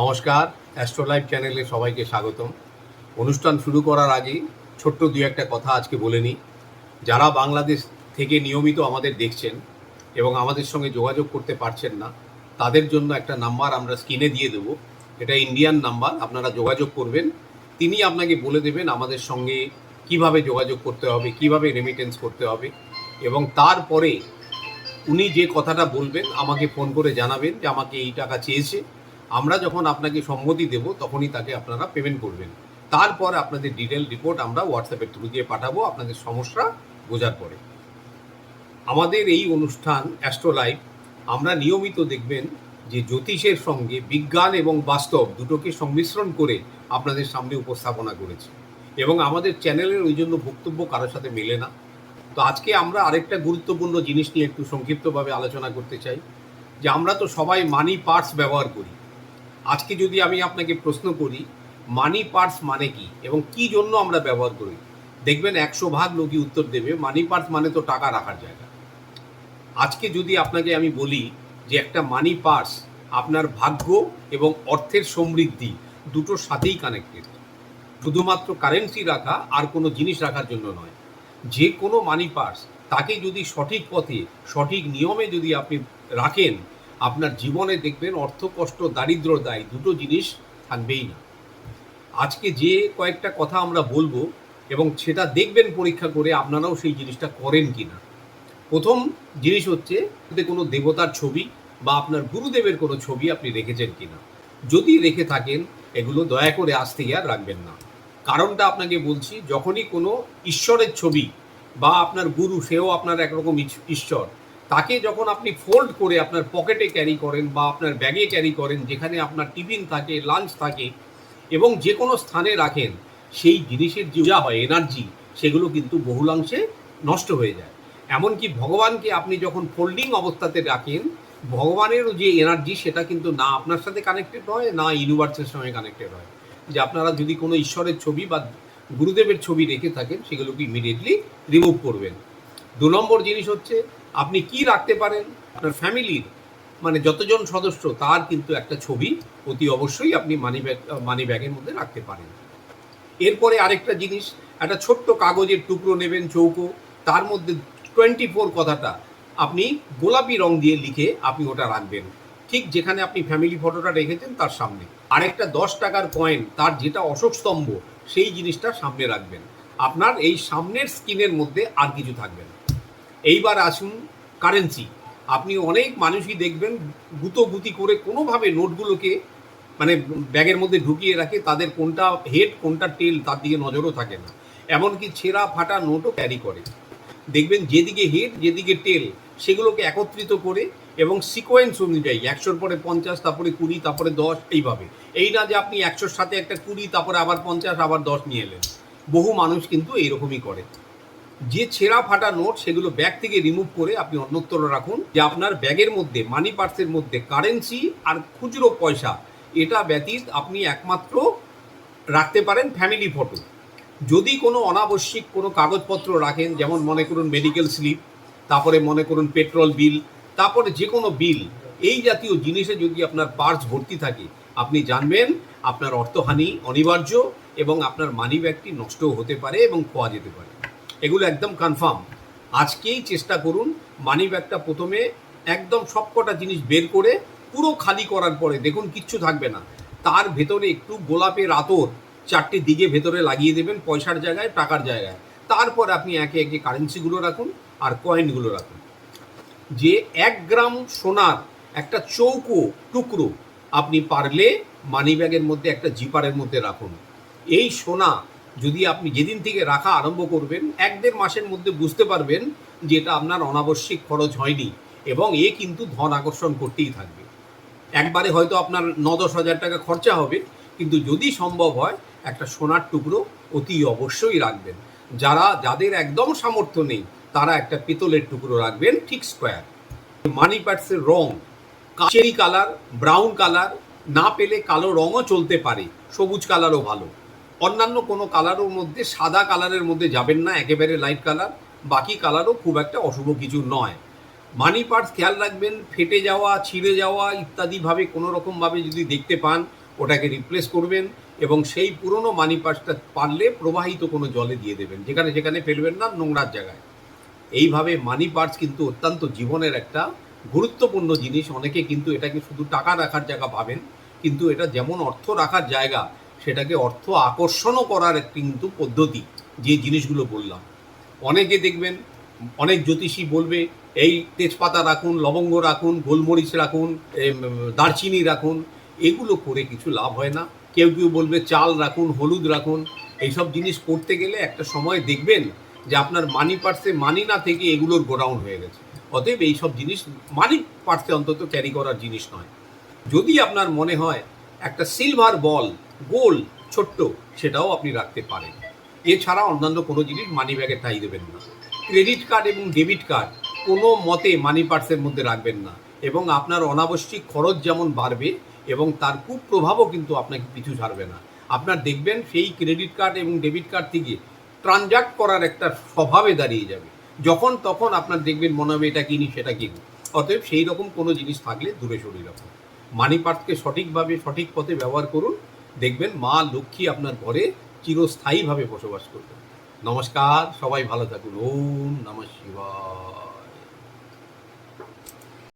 নমস্কার, অ্যাস্ট্রোলাইভ চ্যানেলে সবাইকে স্বাগতম। অনুষ্ঠান শুরু করার আগে ছোট্ট দু একটা কথা আজকে বলে নিই। যারা বাংলাদেশ থেকে নিয়মিত আমাদের দেখছেন এবং আমাদের সঙ্গে যোগাযোগ করতে পারছেন না, তাদের জন্য একটা নাম্বার আমরা স্ক্রিনে দিয়ে দেবো। এটা ইন্ডিয়ান নাম্বার, আপনারা যোগাযোগ করবেন। তিনি আপনাকে বলে দেবেন আমাদের সঙ্গে কিভাবে যোগাযোগ করতে হবে, কিভাবে রেমিটেন্স করতে হবে, এবং তারপরে উনি যে কথাটা বলবেন আমাকে ফোন করে জানাবেন যে আমাকে এই টাকা চেয়েছে। আমরা যখন আপনাকে সম্মতি দেব তখনই তাকে আপনারা পেমেন্ট করবেন। তারপর আপনাদের ডিটেল রিপোর্ট আমরা হোয়াটসঅ্যাপের থ্রু দিয়ে পাঠাবো আপনাদের সমস্যা বোঝার পরে। আমাদের এই অনুষ্ঠান অ্যাস্ট্রোলাইভ আমরা নিয়মিত দেখবেন যে জ্যোতিষের সঙ্গে বিজ্ঞান এবং বাস্তব দুটোকে সংমিশ্রণ করে আপনাদের সামনে উপস্থাপনা করেছি, এবং আমাদের চ্যানেলের ওই জন্য বক্তব্য কারোর সাথে মেলে না। তো আজকে আমরা আরেকটা গুরুত্বপূর্ণ জিনিস নিয়ে একটু সংক্ষিপ্তভাবে আলোচনা করতে চাই যে আমরা তো সবাই মানি পার্টস ব্যবহার করি। আজকে যদি আমি আপনাকে প্রশ্ন করি মানি পার্টস মানে কি এবং কি জন্য আমরা ব্যবহার করি, দেখবেন 100 ভাগ লোকই উত্তর দেবে মানি পার্টস মানে তো টাকা রাখার জায়গা। আজকে যদি আপনাকে আমি বলি যে একটা মানি পার্স আপনার ভাগ্য এবং অর্থের সমৃদ্ধি দুটোর সাথেই কানেক্টেড, শুধুমাত্র কারেন্সি রাখা আর কোনো জিনিস রাখার জন্য নয়। যে কোনো মানি পার্স তাকে যদি সঠিক পথে সঠিক নিয়মে যদি আপনি রাখেন, আপনার জীবনে দেখবেন অর্থ কষ্ট দারিদ্র দায় দুটো জিনিস থাকবেই না। আজকে যে কয়েকটা কথা আমরা বলবো এবং সেটা দেখবেন পরীক্ষা করে আপনারাও সেই জিনিসটা করেন কিনা। প্রথম জিনিস হচ্ছে যে কোনো দেবতার ছবি বা আপনার গুরুদেবের কোনো ছবি আপনি রেখেছেন কিনা। যদি রেখে থাকেন এগুলো দয়া করে আজ থেকে আর রাখবেন না। কারণটা আপনাকে বলছি, যখনই কোনো ঈশ্বরের ছবি বা আপনার গুরু, সেও আপনার একরকম ঈশ্বর, তাকে যখন আপনি ফোল্ড করে আপনার পকেটে ক্যারি করেন বা আপনার ব্যাগে ক্যারি করেন, যেখানে আপনার টিফিন থাকে, লাঞ্চ থাকে, এবং যে কোনো স্থানে রাখেন, সেই জিনিসের যে যা হয় এনার্জি সেগুলো কিন্তু বহুলাংশে নষ্ট হয়ে যায়। এমনকি ভগবানকে আপনি যখন ফোল্ডিং অবস্থাতে রাখেন, ভগবানেরও যে এনার্জি সেটা কিন্তু না আপনার সাথে কানেক্টেড হয় না ইউনিভার্সের সঙ্গে কানেক্টেড হয়। যে আপনারা যদি কোনো ঈশ্বরের ছবি বা গুরুদেবের ছবি রেখে থাকেন সেগুলোকে ইমিডিয়েটলি রিমুভ করবেন। 2 নম্বর জিনিস হচ্ছে আপনি কি রাখতে পারেন, আপনার ফ্যামিলির মানে যতজন সদস্য তার কিন্তু একটা ছবি অতি অবশ্যই আপনি মানি ব্যাগের মধ্যে রাখতে পারেন। এরপরে আরেকটা জিনিস, একটা ছোট্ট কাগজের টুকরো নেবেন চৌকো, তার মধ্যে 24 কথাটা আপনি গোলাপি রং দিয়ে লিখে আপনি ওটা রাখবেন ঠিক যেখানে আপনি ফ্যামিলি ফটোটা রেখেছেন তার সামনে। আরেকটা 10 টাকার কয়েন, তার যেটা অশোক স্তম্ভ, সেই জিনিসটা সামনে রাখবেন। আপনার এই সামনের স্ক্রিনের মধ্যে আর কিছু থাকবে না। এইবার আসুন কারেন্সি। আপনি অনেক মানুষই দেখবেন গুতি করে কোনোভাবে নোটগুলোকে মানে ব্যাগের মধ্যে ঢুকিয়ে রাখে, তাদের কোনটা হেড কোনটা টেল তার দিকে নজরও থাকে না। এমনকি ছেঁড়া ফাটা নোটও ক্যারি করে। দেখবেন যেদিকে হেড যেদিকে টেল সেগুলোকে একত্রিত করে এবং সিকোয়েন্স অনুযায়ী 100-র পরে 50, তারপরে 20, তারপরে 10, এইভাবে। এই না যে আপনি 100-র সাথে একটা 20, তারপরে আবার 50, আবার 10 নিয়ে এলেন। বহু মানুষ কিন্তু এইরকমই করে। যে ছেঁড়া ফাটা নোট সেগুলো ব্যাগ থেকে রিমুভ করে আপনি অন্যত্র রাখুন, যে আপনার ব্যাগের মধ্যে মানি পার্সের মধ্যে কারেন্সি আর খুচরো পয়সা এটা ব্যতীত আপনি একমাত্র রাখতে পারেন ফ্যামিলি ফটো। যদি কোনো অনাবশ্যিক কোনো কাগজপত্র রাখেন, যেমন মনে করুন মেডিকেল স্লিপ, তারপরে মনে করুন পেট্রোল বিল, তারপরে যে কোনো বিল, এই জাতীয় জিনিসে যদি আপনার পার্স ভর্তি থাকে, আপনি জানবেন আপনার অর্থহানি অনিবার্য এবং আপনার মানি ব্যাগটি নষ্টও হতে পারে এবং খোয়া যেতে পারে। এগুলো একদম কনফার্ম। আজকেই চেষ্টা করুন মানি ব্যাগটা প্রথমে একদম সবকটা জিনিস বের করে পুরো খালি করার পরে দেখুন কিচ্ছু থাকবে না, তার ভেতরে একটু গোলাপের আতর 4টে দিকে ভেতরে লাগিয়ে দেবেন, পয়সার জায়গায় টাকার জায়গায়। তারপর আপনি একে একে কারেন্সিগুলো রাখুন আর কয়েনগুলো রাখুন। যে 1 গ্রাম সোনার একটা চৌকো টুকরো আপনি পারলে মানি ব্যাগের মধ্যে একটা জিপারের মধ্যে রাখুন। এই সোনা যদি আপনি যেদিন থেকে রাখা আরম্ভ করবেন 1-1.5 মাসের মধ্যে বুঝতে পারবেন যে এটা আপনার অনাবশ্যিক খরচ হয়নি এবং এ কিন্তু ধন আকর্ষণ করতেই থাকবে। একবারে হয়তো আপনার 9-10 হাজার টাকা খরচা হবে, কিন্তু যদি সম্ভব হয় একটা সোনার টুকরো অতি অবশ্যই রাখবেন। যাদের একদম সামর্থ্য নেই তারা একটা পিতলের টুকরো রাখবেন ঠিক স্কোয়ার। মানি পার্সের রং কাচেরি কালার, ব্রাউন কালার, না পেলে কালো রঙও চলতে পারে, সবুজ কালারও ভালো। অন্যান্য কোনো কালারের মধ্যে সাদা কালারের মধ্যে যাবেন না, একেবারে লাইট কালার। বাকি কালারও খুব একটা অশুভ কিছু নয়। মানি পার্স খেয়াল রাখবেন ফেটে যাওয়া, ছিঁড়ে যাওয়া ইত্যাদিভাবে কোনো রকমভাবে যদি দেখতে পান, ওটাকে রিপ্লেস করবেন এবং সেই পুরনো মানি পার্সটা পারলে প্রবাহিত কোনো জলে দিয়ে দেবেন, যেখানে যেখানে ফেলবেন না, নোংরার জায়গায়। এইভাবে মানি পার্স কিন্তু অত্যন্ত জীবনের একটা গুরুত্বপূর্ণ জিনিস। অনেকে কিন্তু এটাকে শুধু টাকা রাখার জায়গা ভাবেন, কিন্তু এটা যেমন অর্থ রাখার জায়গা, সেটাকে অর্থ আকর্ষণও করার একটি কিন্তু পদ্ধতি, যে জিনিসগুলো বললাম। অনেকে দেখবেন, অনেক জ্যোতিষী বলবে এই তেজপাতা রাখুন, লবঙ্গ রাখুন, গোলমরিচ রাখুন, দারচিনি রাখুন। এগুলো করে কিছু লাভ হয় না। কেউ কেউ বলবে চাল রাখুন, হলুদ রাখুন। এইসব জিনিস করতে গেলে একটা সময় দেখবেন যে আপনার মানি পার্সে মানি না থেকে এগুলোর গোডাউন হয়ে গেছে। অতএব এইসব জিনিস মানি পার্সে অন্তত ক্যারি করার জিনিস নয়। যদি আপনার মনে হয় একটা সিলভার বল, গোল ছোট্ট, সেটাও আপনি রাখতে পারেন। এছাড়া অন্যান্য কোনো জিনিস মানি ব্যাগে ঠাঁই দেবেন না। ক্রেডিট কার্ড এবং ডেবিট কার্ড কোনো মতে মানি পার্সের মধ্যে রাখবেন না, এবং আপনার অনাবশ্যিক খরচ যেমন বাড়বে এবং তার কুপ্রভাবও কিন্তু আপনাকে পিছু ছাড়বে না। আপনার দেখবেন সেই ক্রেডিট কার্ড এবং ডেবিট কার্ড থেকে ট্রানজাক্ট করার একটা স্বভাবে দাঁড়িয়ে যাবে। যখন তখন আপনার দেখবেন মনে হবে এটা কিনি সেটা কিনি। অতএব সেই রকম কোনো জিনিস থাকলে দূরে সরিয়ে রাখুন। মানি পার্সকে সঠিকভাবে সঠিক পথে ব্যবহার করুন, দেখবেন মা লক্ষ্মী আপনার ঘরে চিরস্থায়ীভাবে বসবাস করবেন। নমস্কার, সবাই ভালো থাকুন। ওম নমঃ শিবায়।